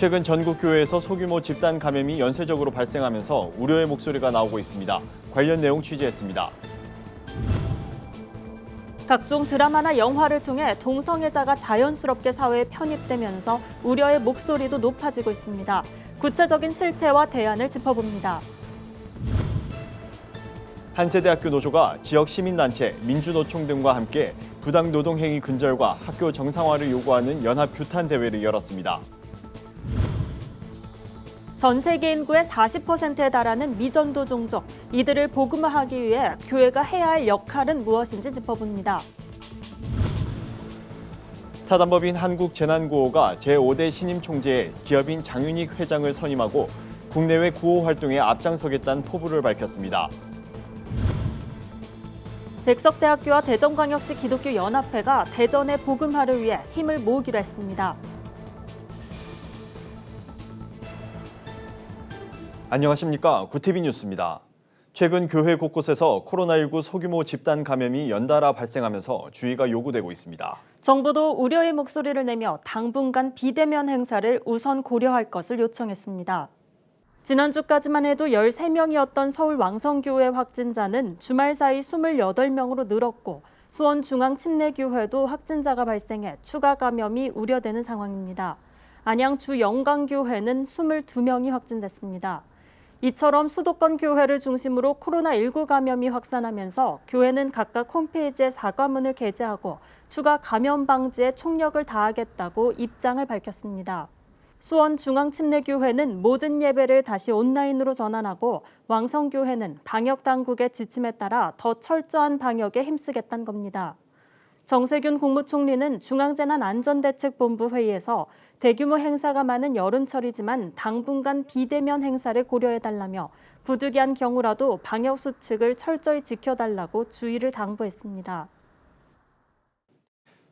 최근 전국 교회에서 소규모 집단 감염이 연쇄적으로 발생하면서 우려의 목소리가 나오고 있습니다. 관련 내용 취재했습니다. 각종 드라마나 영화를 통해 동성애자가 자연스럽게 사회에 편입되면서 우려의 목소리도 높아지고 있습니다. 구체적인 실태와 대안을 짚어봅니다. 한세대학교 노조가 지역 시민단체, 민주노총 등과 함께 부당 노동행위 근절과 학교 정상화를 요구하는 연합 규탄 대회를 열었습니다. 전 세계 인구의 40%에 달하는 미전도 종족, 이들을 복음화하기 위해 교회가 해야 할 역할은 무엇인지 짚어봅니다. 사단법인 한국재난구호가 제5대 신임 총재에 기업인 장윤익 회장을 선임하고 국내외 구호 활동에 앞장서겠다는 포부를 밝혔습니다. 백석대학교와 대전광역시 기독교 연합회가 대전의 복음화를 위해 힘을 모으기로 했습니다. 안녕하십니까. 구티비 뉴스입니다. 최근 교회 곳곳에서 코로나19 소규모 집단 감염이 연달아 발생하면서 주의가 요구되고 있습니다. 정부도 우려의 목소리를 내며 당분간 비대면 행사를 우선 고려할 것을 요청했습니다. 지난주까지만 해도 13명이었던 서울 왕성교회 확진자는 주말 사이 28명으로 늘었고 수원중앙침례교회도 확진자가 발생해 추가 감염이 우려되는 상황입니다. 안양 주영광교회는 22명이 확진됐습니다. 이처럼 수도권 교회를 중심으로 코로나19 감염이 확산하면서 교회는 각각 홈페이지에 사과문을 게재하고 추가 감염 방지에 총력을 다하겠다고 입장을 밝혔습니다. 수원중앙침례교회는 모든 예배를 다시 온라인으로 전환하고 왕성교회는 방역당국의 지침에 따라 더 철저한 방역에 힘쓰겠다는 겁니다. 정세균 국무총리는 중앙재난안전대책본부 회의에서 대규모 행사가 많은 여름철이지만 당분간 비대면 행사를 고려해달라며 부득이한 경우라도 방역수칙을 철저히 지켜달라고 주의를 당부했습니다.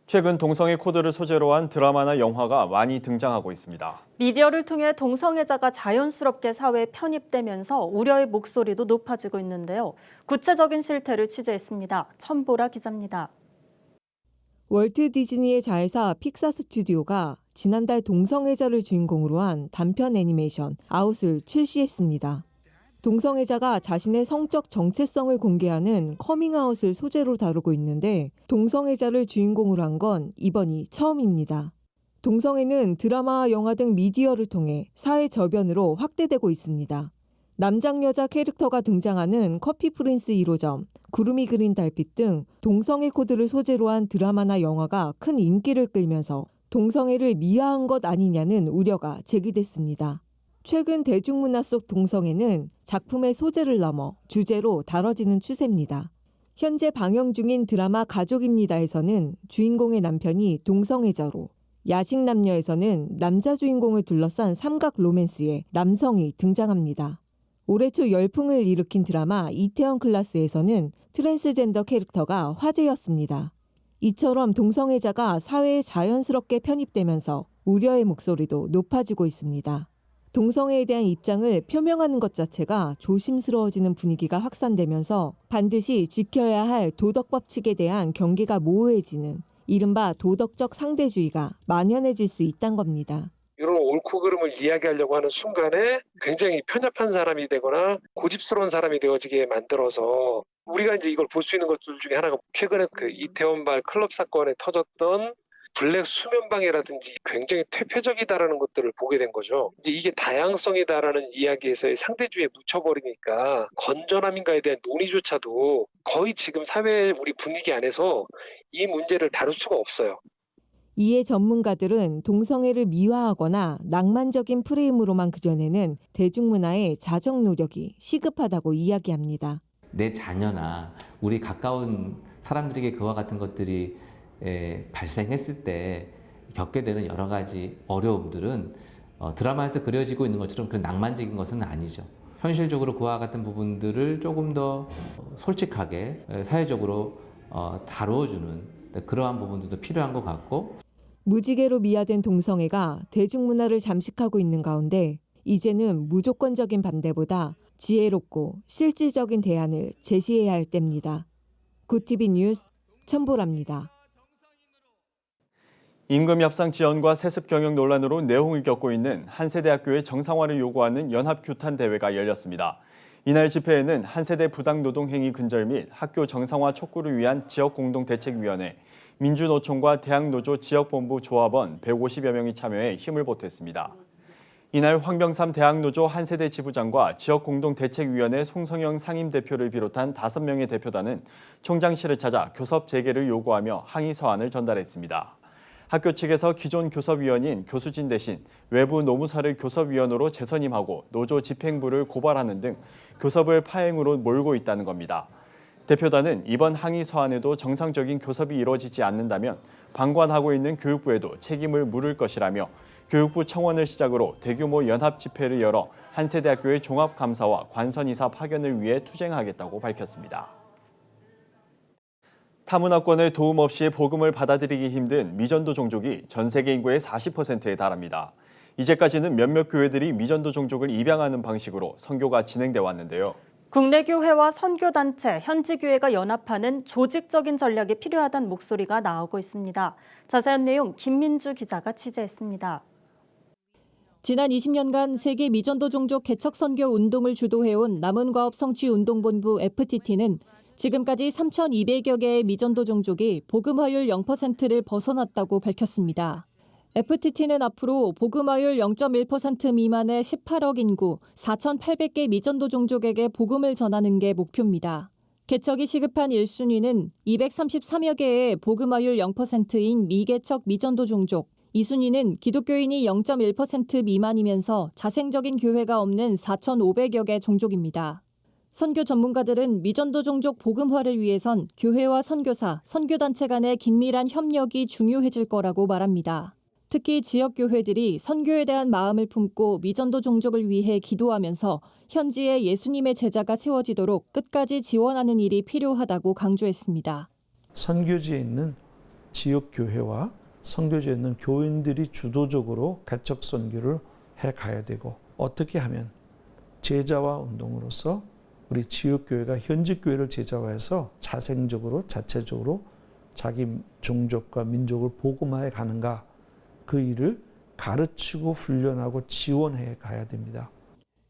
최근 동성애 코드를 소재로 한 드라마나 영화가 많이 등장하고 있습니다. 미디어를 통해 동성애자가 자연스럽게 사회에 편입되면서 우려의 목소리도 높아지고 있는데요. 구체적인 실태를 취재했습니다. 천보라 기자입니다. 월트 디즈니의 자회사 픽사 스튜디오가 지난달 동성애자를 주인공으로 한 단편 애니메이션 아웃을 출시했습니다. 동성애자가 자신의 성적 정체성을 공개하는 커밍아웃을 소재로 다루고 있는데 동성애자를 주인공으로 한 건 이번이 처음입니다. 동성애는 드라마와 영화 등 미디어를 통해 사회 저변으로 확대되고 있습니다. 남장 여자 캐릭터가 등장하는 커피 프린스 1호점, 구름이 그린 달빛 등 동성애 코드를 소재로 한 드라마나 영화가 큰 인기를 끌면서 동성애를 미화한 것 아니냐는 우려가 제기됐습니다. 최근 대중문화 속 동성애는 작품의 소재를 넘어 주제로 다뤄지는 추세입니다. 현재 방영 중인 드라마 가족입니다에서는 주인공의 남편이 동성애자로, 야식남녀에서는 남자 주인공을 둘러싼 삼각 로맨스에 남성이 등장합니다. 올해 초 열풍을 일으킨 드라마 이태원 클라스에서는 트랜스젠더 캐릭터가 화제였습니다. 이처럼 동성애자가 사회에 자연스럽게 편입되면서 우려의 목소리도 높아지고 있습니다. 동성애에 대한 입장을 표명하는 것 자체가 조심스러워지는 분위기가 확산되면서 반드시 지켜야 할 도덕 법칙에 대한 경계가 모호해지는 이른바 도덕적 상대주의가 만연해질 수 있다는 겁니다. 이런 옳고 그름을 이야기하려고 하는 순간에 굉장히 편협한 사람이 되거나 고집스러운 사람이 되어지게 만들어서 우리가 이제 이걸 볼 수 있는 것들 중에 하나가 최근에 그 이태원발 클럽 사건에 터졌던 블랙 수면방해라든지 굉장히 퇴폐적이다라는 것들을 보게 된 거죠. 이제 이게 다양성이다라는 이야기에서의 상대주의에 묻혀버리니까 건전함인가에 대한 논의조차도 거의 지금 사회 우리 분위기 안에서 이 문제를 다룰 수가 없어요. 이에 전문가들은 동성애를 미화하거나 낭만적인 프레임으로만 그려내는 대중문화의 자정 노력이 시급하다고 이야기합니다. 내 자녀나 우리 가까운 사람들에게 그와 같은 것들이 발생했을 때 겪게 되는 여러 가지 어려움들은 드라마에서 그려지고 있는 것처럼 그런 낭만적인 것은 아니죠. 현실적으로 그와 같은 부분들을 조금 더 솔직하게 사회적으로 다루어주는 그러한 부분들도 필요한 것 같고, 무지개로 미화된 동성애가 대중문화를 잠식하고 있는 가운데 이제는 무조건적인 반대보다 지혜롭고 실질적인 대안을 제시해야 할 때입니다. 구티비 뉴스 천보라입니다. 임금 협상 지연과 세습 경영 논란으로 내홍을 겪고 있는 한세대학교의 정상화를 요구하는 연합규탄 대회가 열렸습니다. 이날 집회에는 한세대 부당노동행위 근절 및 학교 정상화 촉구를 위한 지역공동대책위원회, 민주노총과 대학노조 지역본부 조합원 150여 명이 참여해 힘을 보탰습니다. 이날 황병삼 대학노조 한세대 지부장과 지역공동대책위원회 송성영 상임대표를 비롯한 5명의 대표단은 총장실을 찾아 교섭 재개를 요구하며 항의 서한을 전달했습니다. 학교 측에서 기존 교섭위원인 교수진 대신 외부 노무사를 교섭위원으로 재선임하고 노조 집행부를 고발하는 등 교섭을 파행으로 몰고 있다는 겁니다. 대표단은 이번 항의 서한에도 정상적인 교섭이 이루어지지 않는다면 방관하고 있는 교육부에도 책임을 물을 것이라며 교육부 청원을 시작으로 대규모 연합 집회를 열어 한세대학교의 종합감사와 관선이사 파견을 위해 투쟁하겠다고 밝혔습니다. 타문화권의 도움 없이 복음을 받아들이기 힘든 미전도 종족이 전 세계 인구의 40%에 달합니다. 이제까지는 몇몇 교회들이 미전도 종족을 입양하는 방식으로 선교가 진행돼 왔는데요. 국내 교회와 선교단체, 현지 교회가 연합하는 조직적인 전략이 필요하다는 목소리가 나오고 있습니다. 자세한 내용 김민주 기자가 취재했습니다. 지난 20년간 세계 미전도 종족 개척 선교 운동을 주도해온 남은과업 성취운동본부 FTT는 지금까지 3,200여 개의 미전도 종족이 복음화율 0%를 벗어났다고 밝혔습니다. FTT는 앞으로 복음화율 0.1% 미만의 18억 인구 4,800개 미전도 종족에게 복음을 전하는 게 목표입니다. 개척이 시급한 1순위는 233여 개의 복음화율 0%인 미개척 미전도 종족, 2순위는 기독교인이 0.1% 미만이면서 자생적인 교회가 없는 4,500여 개 종족입니다. 선교 전문가들은 미전도 종족 복음화를 위해선 교회와 선교사, 선교단체 간의 긴밀한 협력이 중요해질 거라고 말합니다. 특히 지역교회들이 선교에 대한 마음을 품고 미전도 종족을 위해 기도하면서 현지에 예수님의 제자가 세워지도록 끝까지 지원하는 일이 필요하다고 강조했습니다. 선교지에 있는 지역교회와 선교지에 있는 교인들이 주도적으로 개척 선교를 해가야 되고, 어떻게 하면 제자화 운동으로서 우리 지역교회가 현지교회를 제자화해서 자생적으로 자체적으로 자기 종족과 민족을 복음화해 가는가, 그 일을 가르치고 훈련하고 지원해 가야 됩니다.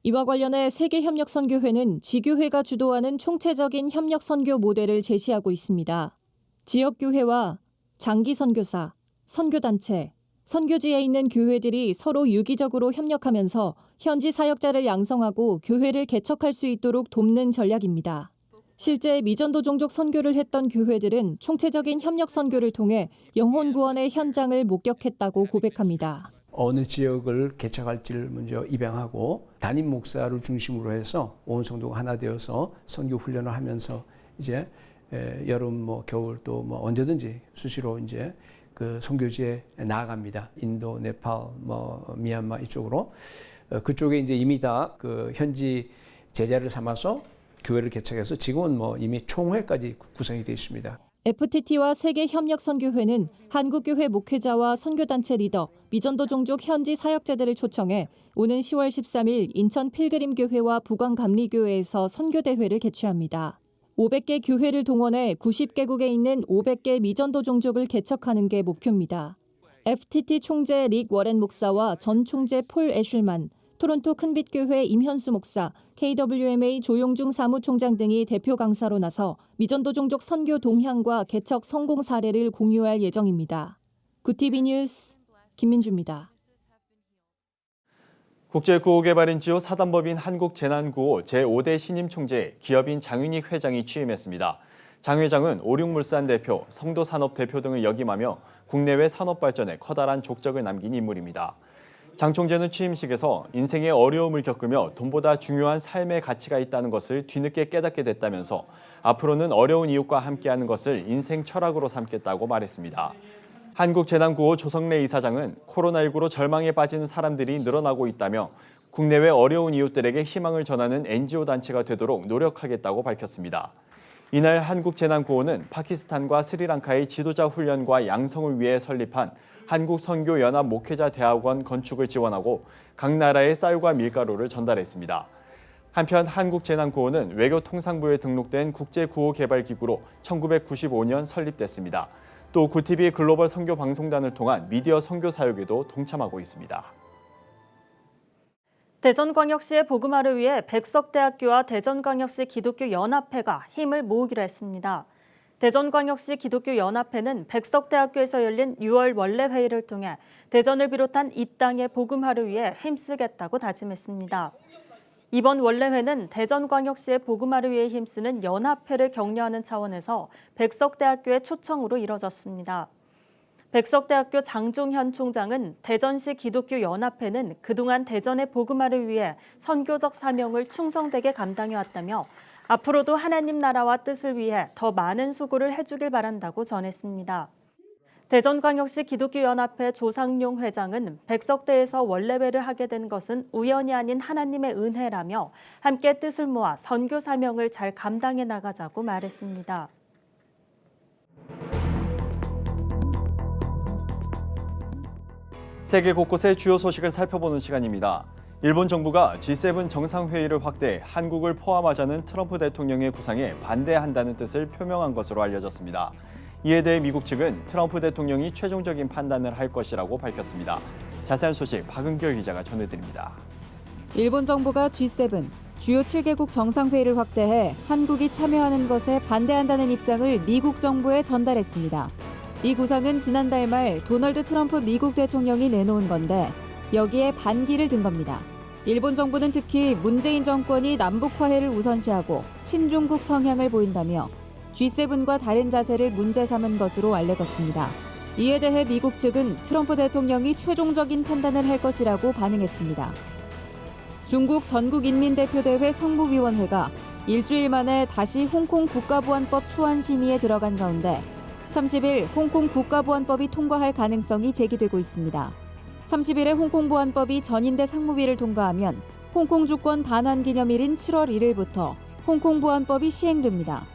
이와 관련해 세계협력선교회는 지교회가 주도하는 총체적인 협력선교 모델을 제시하고 있습니다. 지역교회와 장기선교사, 선교단체, 선교지에 있는 교회들이 서로 유기적으로 협력하면서 현지 사역자를 양성하고 교회를 개척할 수 있도록 돕는 전략입니다. 실제 미전도 종족 선교를 했던 교회들은 총체적인 협력 선교를 통해 영혼 구원의 현장을 목격했다고 고백합니다. 어느 지역을 개척할지를 먼저 입양하고 담임 목사를 중심으로 해서 온 성도가 하나 되어서 선교 훈련을 하면서 이제 여름 겨울 또 언제든지 수시로 이제 그 선교지에 나아갑니다. 인도, 네팔, 미얀마 이쪽으로 그쪽에 이제 이미 다 그 현지 제자를 삼아서 교회를 개척해서 지금은 이미 총회까지 구성이 되어 있습니다. FTT와 세계협력선교회는 한국교회 목회자와 선교단체 리더, 미전도 종족 현지 사역자들을 초청해 오는 10월 13일 인천 필그림교회와 부광감리교회에서 선교대회를 개최합니다. 500개 교회를 동원해 90개국에 있는 500개 미전도 종족을 개척하는 게 목표입니다. FTT 총재 릭 워렌 목사와 전 총재 폴 애슐만, 토론토 큰빛교회 임현수 목사, KWMA 조용중 사무총장 등이 대표 강사로 나서 미전도 종족 선교 동향과 개척 성공 사례를 공유할 예정입니다. 구티비 뉴스 김민주입니다. 국제구호개발NGO 사단법인 한국재난구호 제5대 신임 총재에 기업인 장윤익 회장이 취임했습니다. 장 회장은 오륙물산 대표, 성도산업 대표 등을 역임하며 국내외 산업 발전에 커다란 족적을 남긴 인물입니다. 장 총재는 취임식에서 인생의 어려움을 겪으며 돈보다 중요한 삶의 가치가 있다는 것을 뒤늦게 깨닫게 됐다면서 앞으로는 어려운 이웃과 함께하는 것을 인생 철학으로 삼겠다고 말했습니다. 한국재난구호 조성래 이사장은 코로나19로 절망에 빠지는 사람들이 늘어나고 있다며 국내외 어려운 이웃들에게 희망을 전하는 NGO 단체가 되도록 노력하겠다고 밝혔습니다. 이날 한국재난구호는 파키스탄과 스리랑카의 지도자 훈련과 양성을 위해 설립한 한국선교연합목회자대학원 건축을 지원하고 각 나라의 쌀과 밀가루를 전달했습니다. 한편 한국재난구호는 외교통상부에 등록된 국제구호개발기구로 1995년 설립됐습니다. 또 구TV 글로벌 선교 방송단을 통한 미디어 선교 사역에도 동참하고 있습니다. 대전광역시의 복음화를 위해 백석대학교와 대전광역시 기독교연합회가 힘을 모으기로 했습니다. 대전광역시 기독교연합회는 백석대학교에서 열린 6월 원래회의를 통해 대전을 비롯한 이 땅의 복음화를 위해 힘쓰겠다고 다짐했습니다. 이번 원래회는 대전광역시의 복음화를 위해 힘쓰는 연합회를 격려하는 차원에서 백석대학교의 초청으로 이뤄졌습니다. 백석대학교 장종현 총장은 대전시 기독교연합회는 그동안 대전의 복음화를 위해 선교적 사명을 충성되게 감당해왔다며 앞으로도 하나님 나라와 뜻을 위해 더 많은 수고를 해주길 바란다고 전했습니다. 대전광역시 기독교연합회 조상용 회장은 백석대에서 원래회를 하게 된 것은 우연이 아닌 하나님의 은혜라며 함께 뜻을 모아 선교 사명을 잘 감당해 나가자고 말했습니다. 세계 곳곳의 주요 소식을 살펴보는 시간입니다. 일본 정부가 G7 정상회의를 확대해 한국을 포함하자는 트럼프 대통령의 구상에 반대한다는 뜻을 표명한 것으로 알려졌습니다. 이에 대해 미국 측은 트럼프 대통령이 최종적인 판단을 할 것이라고 밝혔습니다. 자세한 소식 박은결 기자가 전해드립니다. 일본 정부가 G7, 주요 7개국 정상회의를 확대해 한국이 참여하는 것에 반대한다는 입장을 미국 정부에 전달했습니다. 이 구상은 지난달 말 도널드 트럼프 미국 대통령이 내놓은 건데 여기에 반기를 든 겁니다. 일본 정부는 특히 문재인 정권이 남북 화해를 우선시하고 친중국 성향을 보인다며 G7과 다른 자세를 문제 삼은 것으로 알려졌습니다. 이에 대해 미국 측은 트럼프 대통령이 최종적인 판단을 할 것이라고 반응했습니다. 중국 전국인민대표대회 상무위원회가 일주일 만에 다시 홍콩 국가보안법 초안 심의에 들어간 가운데 30일 홍콩 국가보안법이 통과할 가능성이 제기되고 있습니다. 30일에 홍콩보안법이 전인대 상무위를 통과하면 홍콩 주권 반환 기념일인 7월 1일부터 홍콩보안법이 시행됩니다.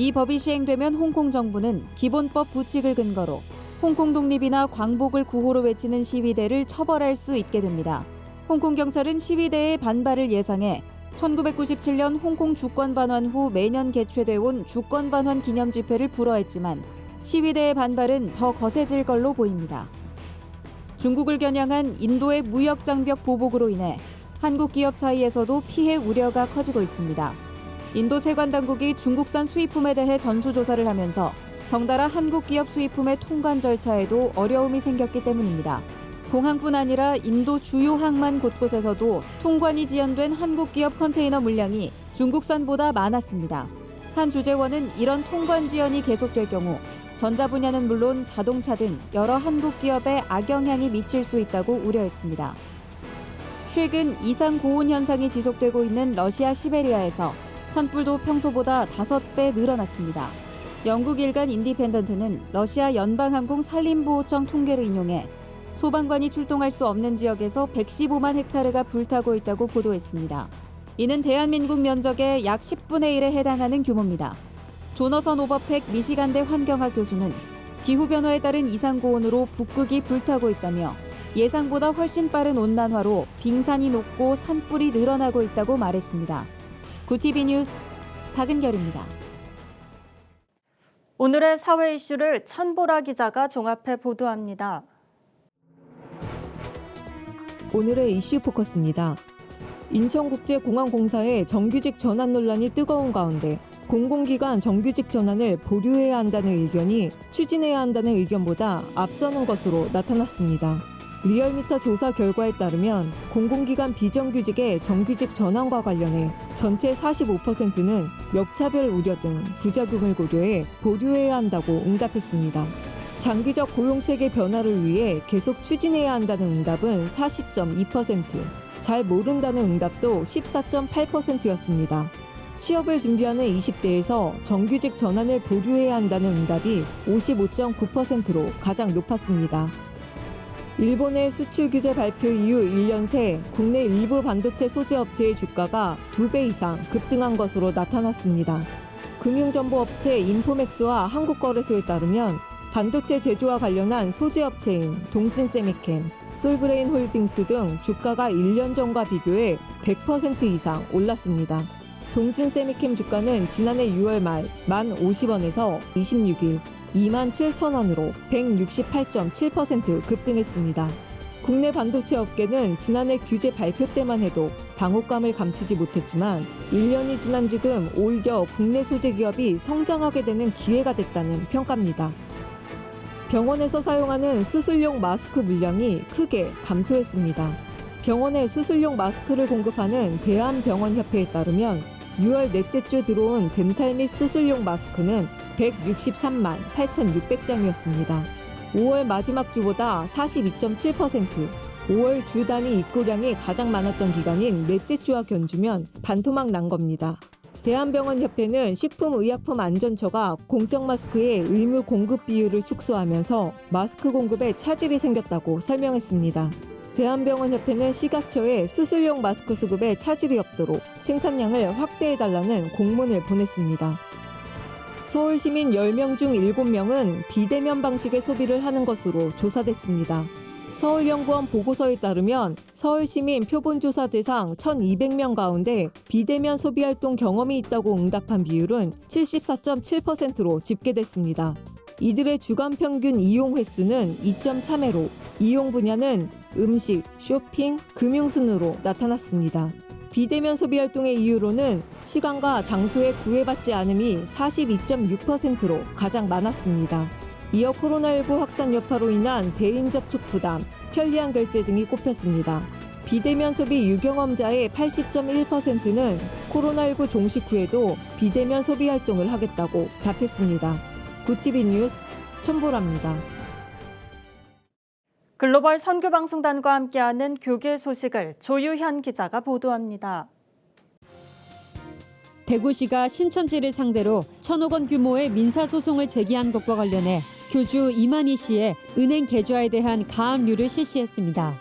이 법이 시행되면 홍콩 정부는 기본법 부칙을 근거로 홍콩 독립이나 광복을 구호로 외치는 시위대를 처벌할 수 있게 됩니다. 홍콩 경찰은 시위대의 반발을 예상해 1997년 홍콩 주권 반환 후 매년 개최돼 온 주권 반환 기념 집회를 불허했지만 시위대의 반발은 더 거세질 걸로 보입니다. 중국을 겨냥한 인도의 무역 장벽 보복으로 인해 한국 기업 사이에서도 피해 우려가 커지고 있습니다. 인도 세관 당국이 중국산 수입품에 대해 전수조사를 하면서 덩달아 한국 기업 수입품의 통관 절차에도 어려움이 생겼기 때문입니다. 공항뿐 아니라 인도 주요 항만 곳곳에서도 통관이 지연된 한국 기업 컨테이너 물량이 중국산보다 많았습니다. 한 주재원은 이런 통관 지연이 계속될 경우 전자 분야는 물론 자동차 등 여러 한국 기업에 악영향이 미칠 수 있다고 우려했습니다. 최근 이상 고온 현상이 지속되고 있는 러시아 시베리아에서 산불도 평소보다 5배 늘어났습니다. 영국 일간 인디펜던트는 러시아 연방항공 산림보호청 통계를 인용해 소방관이 출동할 수 없는 지역에서 115만 헥타르가 불타고 있다고 보도했습니다. 이는 대한민국 면적의 약 10분의 1에 해당하는 규모입니다. 조너선 오버팩 미시간대 환경학 교수는 기후변화에 따른 이상고온으로 북극이 불타고 있다며 예상보다 훨씬 빠른 온난화로 빙산이 녹고 산불이 늘어나고 있다고 말했습니다. 구TV 뉴스 박은결입니다. 오늘의 사회 이슈를 천보라 기자가 종합해 보도합니다. 오늘의 이슈 포커스입니다. 인천국제공항공사의 정규직 전환 논란이 뜨거운 가운데 공공기관 정규직 전환을 보류해야 한다는 의견이 추진해야 한다는 의견보다 앞서는 것으로 나타났습니다. 리얼미터 조사 결과에 따르면 공공기관 비정규직의 정규직 전환과 관련해 전체 45%는 역차별 우려 등 부작용을 고려해 보류해야 한다고 응답했습니다. 장기적 고용체계 변화를 위해 계속 추진해야 한다는 응답은 40.2%, 잘 모른다는 응답도 14.8%였습니다. 취업을 준비하는 20대에서 정규직 전환을 보류해야 한다는 응답이 55.9%로 가장 높았습니다. 일본의 수출 규제 발표 이후 1년 새 국내 일부 반도체 소재 업체의 주가가 2배 이상 급등한 것으로 나타났습니다. 금융정보업체 인포맥스와 한국거래소에 따르면 반도체 제조와 관련한 소재 업체인 동진세미캠, 솔브레인 홀딩스 등 주가가 1년 전과 비교해 100% 이상 올랐습니다. 동진세미캠 주가는 지난해 6월 말 1050원에서 26일 27,000원으로 168.7% 급등했습니다. 국내 반도체 업계는 지난해 규제 발표 때만 해도 당혹감을 감추지 못했지만 1년이 지난 지금 오히려 국내 소재 기업이 성장하게 되는 기회가 됐다는 평가입니다. 병원에서 사용하는 수술용 마스크 물량이 크게 감소했습니다. 병원에 수술용 마스크를 공급하는 대한병원협회에 따르면 6월 넷째 주 들어온 덴탈 및 수술용 마스크는 163만 8,600장이었습니다. 5월 마지막 주보다 42.7%, 5월 주 단위 입고량이 가장 많았던 기간인 넷째 주와 견주면 반토막 난 겁니다. 대한병원협회는 식품의약품안전처가 공적 마스크의 의무 공급 비율을 축소하면서 마스크 공급에 차질이 생겼다고 설명했습니다. 대한병원협회는 식약처에 수술용 마스크 수급에 차질이 없도록 생산량을 확대해달라는 공문을 보냈습니다. 서울 시민 10명 중 7명은 비대면 방식의 소비를 하는 것으로 조사됐습니다. 서울연구원 보고서에 따르면 서울 시민 표본조사 대상 1,200명 가운데 비대면 소비활동 경험이 있다고 응답한 비율은 74.7%로 집계됐습니다. 이들의 주간 평균 이용 횟수는 2.3회로 이용 분야는 음식, 쇼핑, 금융 순으로 나타났습니다. 비대면 소비 활동의 이유로는 시간과 장소에 구애받지 않음이 42.6%로 가장 많았습니다. 이어 코로나19 확산 여파로 인한 대인 접촉 부담, 편리한 결제 등이 꼽혔습니다. 비대면 소비 유경험자의 80.1%는 코로나19 종식 후에도 비대면 소비 활동을 하겠다고 답했습니다. 구티비 뉴스 천보라입니다. 글로벌 선교방송단과 함께하는 교계 소식을 조유현 기자가 보도합니다. 대구시가 신천지를 상대로 1,000억 원 규모의 민사소송을 제기한 것과 관련해 교주 이만희 씨의 은행 계좌에 대한 가압류를 실시했습니다.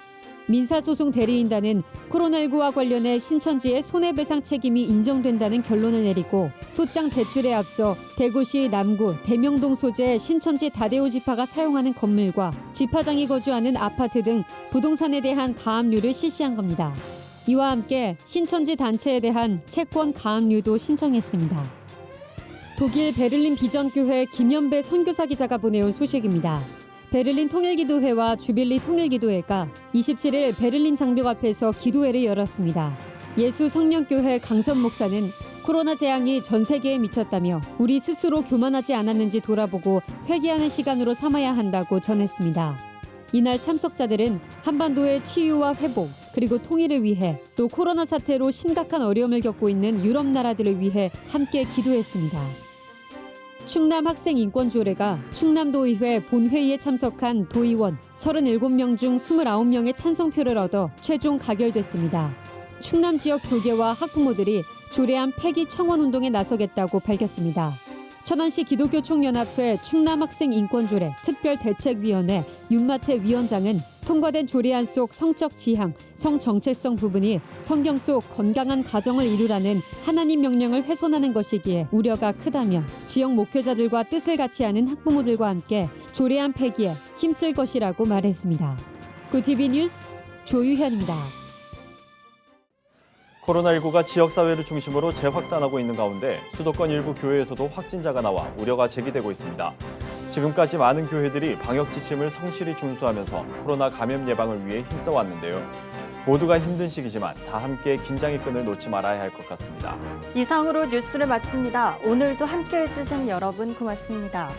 민사소송 대리인단은 코로나19와 관련해 신천지의 손해배상 책임이 인정된다는 결론을 내리고 소장 제출에 앞서 대구시 남구 대명동 소재 신천지 다대오 지파가 사용하는 건물과 지파장이 거주하는 아파트 등 부동산에 대한 가압류를 실시한 겁니다. 이와 함께 신천지 단체에 대한 채권 가압류도 신청했습니다. 독일 베를린 비전교회 김연배 선교사 기자가 보내온 소식입니다. 베를린 통일기도회와 주빌리 통일기도회가 27일 베를린 장벽 앞에서 기도회를 열었습니다. 예수 성령교회 강선 목사는 코로나 재앙이 전 세계에 미쳤다며 우리 스스로 교만하지 않았는지 돌아보고 회개하는 시간으로 삼아야 한다고 전했습니다. 이날 참석자들은 한반도의 치유와 회복, 그리고 통일을 위해 또 코로나 사태로 심각한 어려움을 겪고 있는 유럽 나라들을 위해 함께 기도했습니다. 충남 학생인권조례가 충남도의회 본회의에 참석한 도의원 37명 중 29명의 찬성표를 얻어 최종 가결됐습니다. 충남 지역 교계와 학부모들이 조례안 폐기 청원운동에 나서겠다고 밝혔습니다. 천안시 기독교총연합회 충남학생인권조례 특별대책위원회 윤마태 위원장은 통과된 조례안 속 성적 지향, 성정체성 부분이 성경 속 건강한 가정을 이루라는 하나님 명령을 훼손하는 것이기에 우려가 크다며 지역 목회자들과 뜻을 같이 하는 학부모들과 함께 조례안 폐기에 힘쓸 것이라고 말했습니다. 구티비 뉴스 조유현입니다. 코로나19가 지역사회를 중심으로 재확산하고 있는 가운데 수도권 일부 교회에서도 확진자가 나와 우려가 제기되고 있습니다. 지금까지 많은 교회들이 방역 지침을 성실히 준수하면서 코로나 감염 예방을 위해 힘써왔는데요. 모두가 힘든 시기지만 다 함께 긴장의 끈을 놓지 말아야 할 것 같습니다. 이상으로 뉴스를 마칩니다. 오늘도 함께해 주신 여러분 고맙습니다.